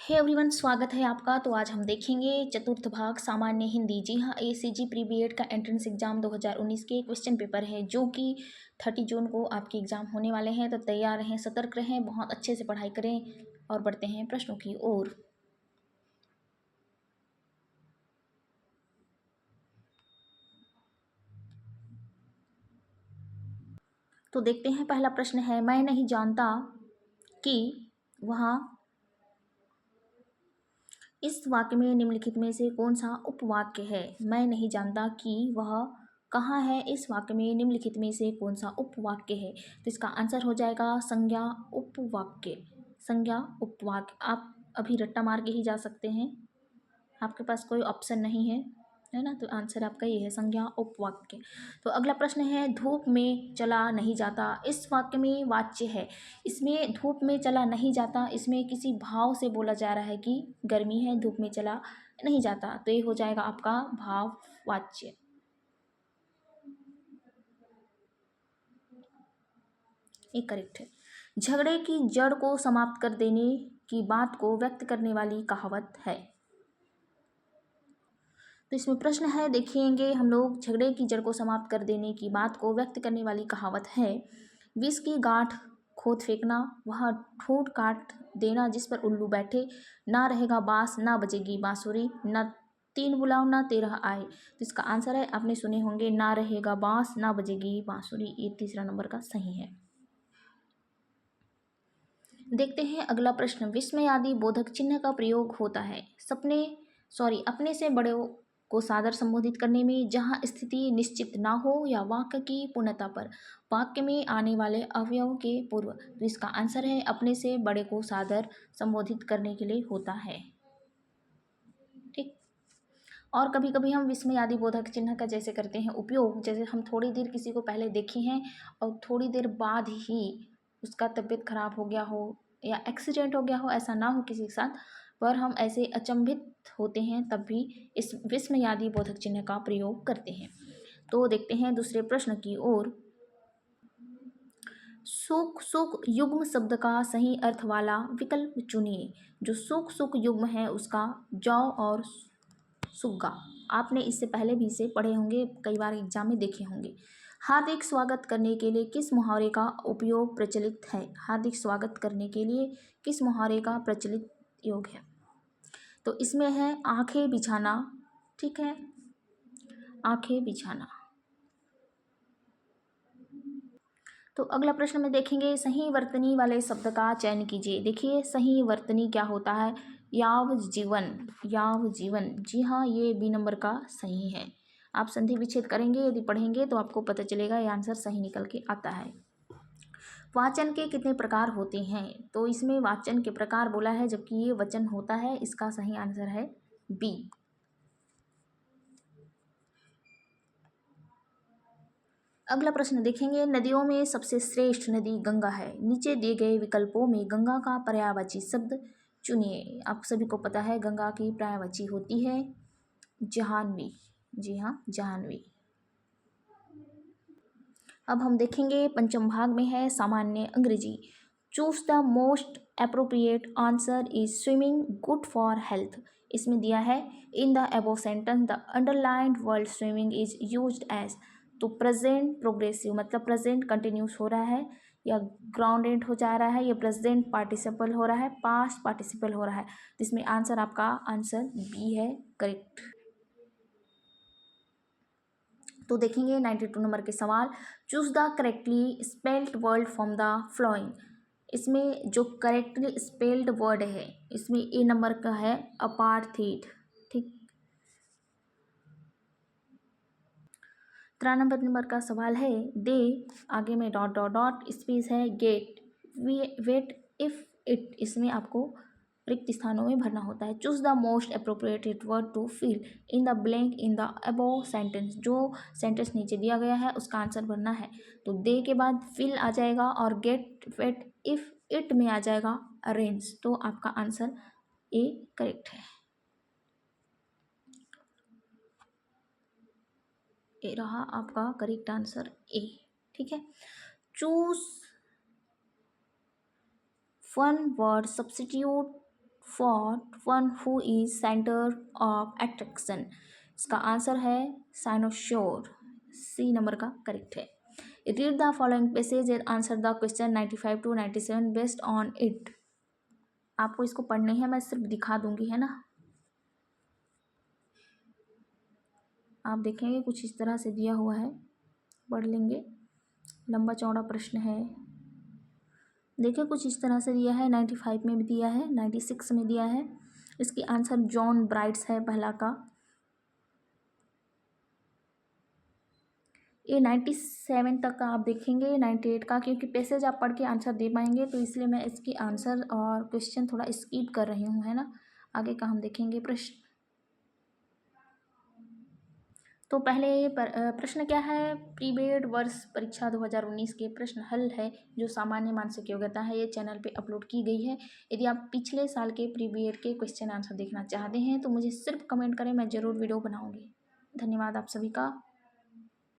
Hey everyone, स्वागत है आपका। तो आज हम देखेंगे चतुर्थ भाग सामान्य हिंदी। जी हाँ, एसीजी प्री बीएड का एंट्रेंस एग्जाम 2019 के क्वेश्चन पेपर है जो कि 30 जून को आपके एग्जाम होने वाले हैं। तो तैयार रहें, सतर्क रहें, बहुत अच्छे से पढ़ाई करें और बढ़ते हैं प्रश्नों की ओर। तो देखते हैं, पहला प्रश्न है, मैं नहीं जानता कि वहाँ इस वाक्य में निम्नलिखित में से कौन सा उपवाक्य है। मैं नहीं जानता कि वह कहाँ है, इस वाक्य में निम्नलिखित में से कौन सा उपवाक्य है। तो इसका आंसर हो जाएगा संज्ञा उपवाक्य। संज्ञा उपवाक्य आप अभी रट्टा मार के ही जा सकते हैं, आपके पास कोई ऑप्शन नहीं है ना। तो आंसर आपका ये है, संज्ञा उपवाक्य। तो अगला प्रश्न है, धूप में चला नहीं जाता, इस वाक्य में वाच्य है। इसमें धूप में चला नहीं जाता, इसमें किसी भाव से बोला जा रहा है कि गर्मी है, धूप में चला नहीं जाता। तो ये हो जाएगा आपका भाववाच्य। ये करेक्ट है। झगड़े की जड़ को समाप्त कर देने की बात को व्यक्त करने वाली कहावत है। तो इसमें प्रश्न है, देखेंगे हम लोग, झगड़े की जड़ को समाप्त कर देने की बात को व्यक्त करने वाली कहावत है। विष की गांठ खोद फेंकना, वह ठूंठ काट देना जिस पर उल्लू बैठे, ना रहेगा बांस ना बजेगी बांसुरी, ना तीन बुलाओ ना 13 आए। तो इसका आंसर है, आपने सुने होंगे, ना रहेगा बांस ना बजेगी बांसुरी। ये तीसरा नंबर का सही है। देखते हैं अगला प्रश्न, विस्मय आदि बोधक चिन्ह का प्रयोग होता है अपने से बड़े को सादर संबोधित करने में, जहां स्थिति निश्चित ना हो या वाक्य की पूर्णता पर, वाक्य में आने वाले अवयव के पूर्व। तो इसका आंसर है, अपने से बड़े को सादर संबोधित करने के लिए होता है। ठीक। और कभी कभी हम विस्मय आदि बोधक चिन्ह का जैसे करते हैं उपयोग, जैसे हम थोड़ी देर किसी को पहले देखे हैं और थोड़ी देर बाद ही उसका तबीयत खराब हो गया हो या एक्सीडेंट हो गया हो, ऐसा ना हो किसी के साथ, पर हम ऐसे अचंभित होते हैं तब भी इस विस्मय आदि बोधक चिन्ह का प्रयोग करते हैं। तो देखते हैं दूसरे प्रश्न की ओर। सुख सुख युग्म शब्द का सही अर्थ वाला विकल्प चुनिए। जो सुख सुख युग्म है उसका जौ और सुग्गा, आपने इससे पहले भी इसे पढ़े होंगे, कई बार एग्जाम में देखे होंगे। हार्दिक स्वागत करने के लिए किस मुहावरे का उपयोग प्रचलित है। हार्दिक स्वागत करने के लिए किस मुहावरे का प्रचलित योग है। तो इसमें है आंखें बिछाना। ठीक है, आंखें बिछाना। तो अगला प्रश्न में देखेंगे, सही वर्तनी वाले शब्द का चयन कीजिए। देखिए, सही वर्तनी क्या होता है, याव जीवन, याव जीवन। जी हाँ, ये बी नंबर का सही है। आप संधि विच्छेद करेंगे, यदि पढ़ेंगे तो आपको पता चलेगा, ये आंसर सही निकल के आता है। वाचन के कितने प्रकार होते हैं। तो इसमें वाचन के प्रकार बोला है, जबकि ये वचन होता है। इसका सही आंसर है बी। अगला प्रश्न देखेंगे, नदियों में सबसे श्रेष्ठ नदी गंगा है। नीचे दिए गए विकल्पों में गंगा का पर्यायवाची शब्द चुनिए। आप सभी को पता है, गंगा की पर्यायवाची होती है जाह्नवी। जी हाँ, जाह्नवी। अब हम देखेंगे, पंचम भाग में है सामान्य Angrezi. Choose the most appropriate answer is swimming good for health. इसमें दिया है, in the above sentence the underlined word swimming is used as. तो प्रेजेंट प्रोग्रेसिव मतलब प्रेजेंट कंटिन्यूस हो रहा है या ग्राउंडेड हो जा रहा है, या प्रेजेंट पार्टिसिपल हो रहा है, पास्ट पार्टिसिपल हो रहा है। तो इसमें आंसर आपका आंसर बी है, करेक्ट। तो देखेंगे 92 नंबर के सवाल, choose the correctly spelled word from the flowing. इसमें जो करेक्टली स्पेल्ड वर्ड है, इसमें ए नंबर का है अपार्थीट। ठीक। 93 नंबर का सवाल है, दे आगे में डॉट डॉट डॉट स्पेस है, गेट वेट इफ इट। इसमें आपको रिक्त स्थानों में भरना होता है। Choose the most appropriated word to fill in the blank in the above sentence. जो सेंटेंस नीचे दिया गया है उसका आंसर भरना है। तो दे के बाद फिल आ जाएगा और गेट वेट इफ इट में आ जाएगा अरेंज। तो आपका आंसर ए करेक्ट है। ए रहा आपका करेक्ट आंसर ए। ठीक है, choose one word substitute for one who is centre of attraction. इसका आंसर है साइनोशोर। सी नंबर का करेक्ट है। Read the following passage and answer the question 95 to 97 based on it. आपको इसको पढ़नी है, मैं सिर्फ दिखा दूंगी, है ना। आप देखेंगे कुछ इस तरह से दिया हुआ है, पढ़ लेंगे। लंबा चौड़ा प्रश्न है। देखिए कुछ इस तरह से दिया है, 95 में भी दिया है, 96 में दिया है। इसकी आंसर जॉन ब्राइट्स है पहला का। ये 97 तक का आप देखेंगे, 98 का, क्योंकि पैसेज आप पढ़ के आंसर दे पाएंगे, तो इसलिए मैं इसकी आंसर और क्वेश्चन थोड़ा स्किप कर रही हूँ, है ना। आगे का हम देखेंगे प्रश्न। तो पहले प्रश्न क्या है, प्रीबेड वर्ष परीक्षा 2019 के प्रश्न हल है जो सामान्य मानसिक योग्यता है। ये चैनल पे अपलोड की गई है। यदि आप पिछले साल के प्रीबेड के क्वेश्चन आंसर देखना चाहते हैं तो मुझे सिर्फ कमेंट करें, मैं ज़रूर वीडियो बनाऊंगी। धन्यवाद आप सभी का।